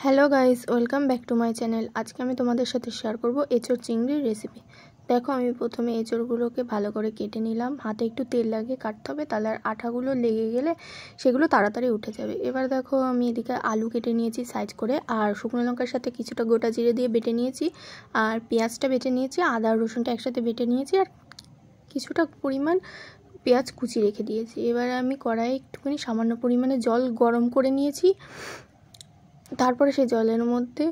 Hello guys, welcome back to my channel. আজকে আমি তোমাদের সাথে শেয়ার করব এঁচোড় চিংড়ির রেসিপি। দেখো, আমি প্রথমে এঁচোড়গুলোকে ভালো করে কেটে নিলাম। হাতে একটু তেল লাগিয়ে কাটতে হবে, তাহলে আর আঠাগুলো লেগে গেলে সেগুলো তাড়াতাড়ি উঠে যাবে। এবার দেখো, আমি এদিকে আলু কেটে নিয়েছি সাইজ করে, আর শুকনো লঙ্কার সাথে কিছুটা গোটা জিরে দিয়ে বেটে নিয়েছি, আর পেঁয়াজটা বেটে নিয়েছি, আদা আর রসুনটা একসাথে বেটে নিয়েছি, আর কিছুটা পরিমাণ পেঁয়াজ কুচি রেখে দিয়েছি। এবার আমি কড়াইয়ে একটুখানি সামান্য পরিমাণে জল গরম করে নিয়েছি। তারপরে সেই জলের মধ্যে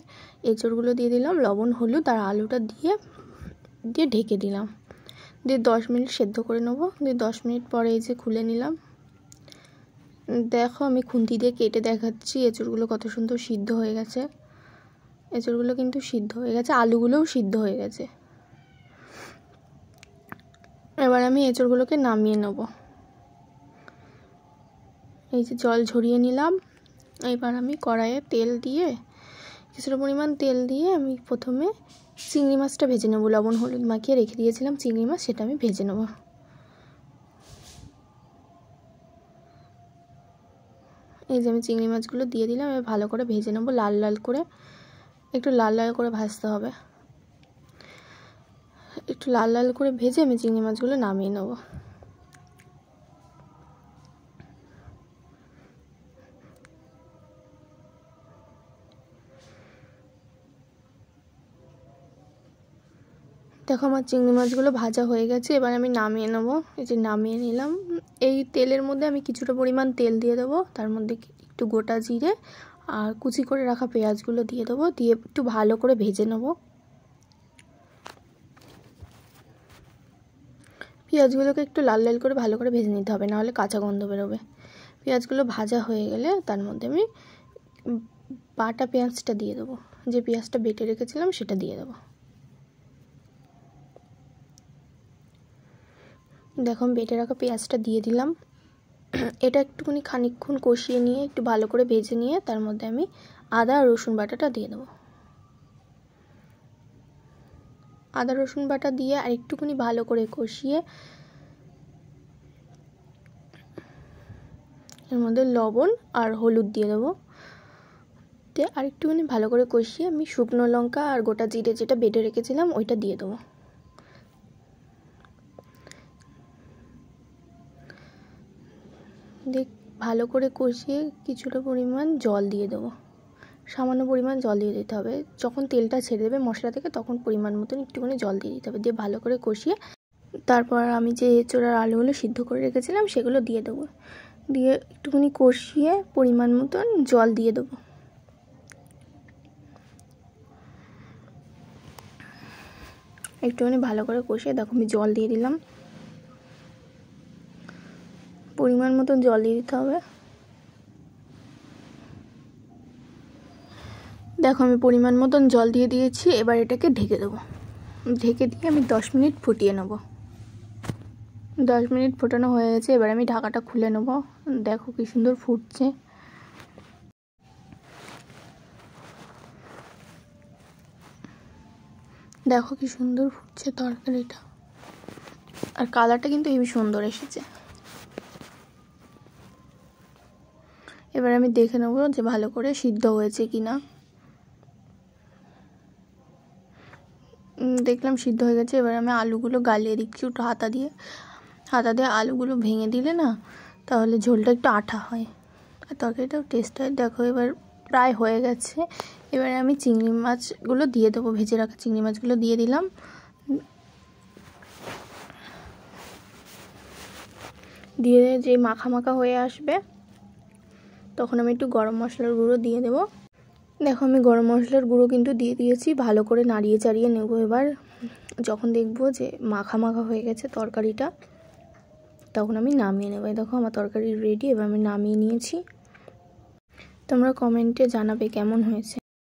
এঁচোড়গুলো দিয়ে দিলাম, লবণ হলুদ আর আলুটা দিয়ে ঢেকে দিলাম, দিয়ে 10 মিনিট সেদ্ধ করে নেবো। দিয়ে 10 মিনিট পরে এই যে খুলে নিলাম। দেখো, আমি খুন্তি দিয়ে কেটে দেখাচ্ছি এঁচোড়গুলো কত সুন্দর সিদ্ধ হয়ে গেছে। এঁচোড়গুলো কিন্তু সিদ্ধ হয়ে গেছে, আলুগুলোও সিদ্ধ হয়ে গেছে। এবার আমি এঁচোড়গুলোকে নামিয়ে নেব। এই যে জল ঝরিয়ে নিলাম। এবার আমি কড়াইয়ে তেল দিয়ে কিছুটা পরিমাণ তেল দিয়ে আমি প্রথমে চিংড়ি মাছটা ভেজে নেব। লবণ হলুদ মাখিয়ে রেখে দিয়েছিলাম চিংড়ি মাছ, সেটা আমি ভেজে নেব। এই যে আমি চিংড়ি মাছগুলো দিয়ে দিলাম, এবার ভালো করে ভেজে নেব, লাল লাল করে। একটু লাল লাল করে ভাজতে হবে। একটু লাল লাল করে ভেজে আমি চিংড়ি মাছগুলো নামিয়ে নেব। দেখো, আমার চিংড়ি মাছগুলো ভাজা হয়ে গেছে। এবার আমি নামিয়ে নেব। এই যে নামিয়ে নিলাম। এই তেলের মধ্যে আমি কিছুটা পরিমাণ তেল দিয়ে দেবো, তার মধ্যে একটু গোটা জিরে আর কুচি করে রাখা পেঁয়াজগুলো দিয়ে দেবো, দিয়ে একটু ভালো করে ভেজে নেব। পেঁয়াজগুলোকে একটু লাল লাল করে ভালো করে ভেজে নিতে হবে, নাহলে কাঁচা গন্ধ বেরোবে। পেঁয়াজগুলো ভাজা হয়ে গেলে তার মধ্যে আমি বাটা পেঁয়াজটা দিয়ে দেবো, যে পেঁয়াজটা বেটে রেখেছিলাম সেটা দিয়ে দেবো। দেখো, আমি বেটে রাখা পেঁয়াজটা দিয়ে দিলাম। এটা একটুখানি খানিকক্ষণ কষিয়ে নিয়ে একটু ভালো করে ভেজে নিয়ে তার মধ্যে আমি আদা আর রসুন বাটাটা দিয়ে দেবো। আদা রসুন বাটা দিয়ে আর একটুখানি ভালো করে কষিয়ে এর মধ্যে লবণ আর হলুদ দিয়ে দেবো। দিয়ে আর একটুখানি ভালো করে কষিয়ে আমি শুকনো লঙ্কা আর গোটা জিরে যেটা বেটে রেখেছিলাম ওইটা দিয়ে দেবো। দেখ, ভালো করে কষিয়ে কিছুটা পরিমাণ জল দিয়ে দেবো। সামান্য পরিমাণ জল দিয়ে দিতে হবে। যখন তেলটা ছেড়ে দেবে মশলা থেকে, তখন পরিমাণ মতন একটুখানি জল দিয়ে দিতে হবে। দিয়ে ভালো করে কষিয়ে তারপর আমি যে এঁচোড় আর আলুগুলো সিদ্ধ করে রেখেছিলাম সেগুলো দিয়ে দেবো। দিয়ে একটুখানি কষিয়ে পরিমাণ মতন জল দিয়ে দেবো। একটুখানি ভালো করে কষিয়ে দেখো, আমি জল দিয়ে দিলাম। পরিমাণ মতন জল দিয়ে দিতে হবে। দেখো, আমি পরিমাণ মতন জল দিয়ে দিয়েছি। এবার এটাকে ঢেকে দেবো। ঢেকে দিয়ে আমি 10 মিনিট ফুটিয়ে নেব। 10 মিনিট ফোটানো হয়ে গেছে। এবার আমি ঢাকাটা খুলে নেব। দেখো কি সুন্দর ফুটছে। দেখো কি সুন্দর ফুটছে তরকারিটা, আর কালারটা কিন্তু হেবি সুন্দর এসেছে। এবার আমি দেখে নেব যে ভালো করে সিদ্ধ হয়েছে কিনা। দেখলাম সিদ্ধ হয়ে গেছে। এবার আমি আলুগুলো গালিয়ে দিচ্ছি একটু হাতা দিয়ে আলুগুলো ভেঙে দিলে না, তাহলে ঝোলটা একটু আঠা হয় আর তরকারিটাও টেস্ট হয়। দেখো, এবার প্রায় হয়ে গেছে। এবার আমি চিংড়ি মাছগুলো দিয়ে দেবো। ভেজে রাখা চিংড়ি মাছগুলো দিয়ে দিলাম। দিয়ে যে মাখা মাখা হয়ে আসবে, তখন আমি একটু গরম মশলার গুঁড়ো দিয়ে দেবো। দেখো, আমি গরম মশলার গুঁড়ো কিন্তু দিয়ে দিয়েছি। ভালো করে নাড়িয়ে চাড়িয়ে নেব। এবার যখন দেখবো যে মাখা মাখা হয়ে গেছে তরকারিটা, তখন আমি নামিয়ে নেব। দেখো, আমার তরকারি রেডি। এবার আমি নামিয়ে নিয়েছি। তোমরা কমেন্টে জানাবে কেমন হয়েছে।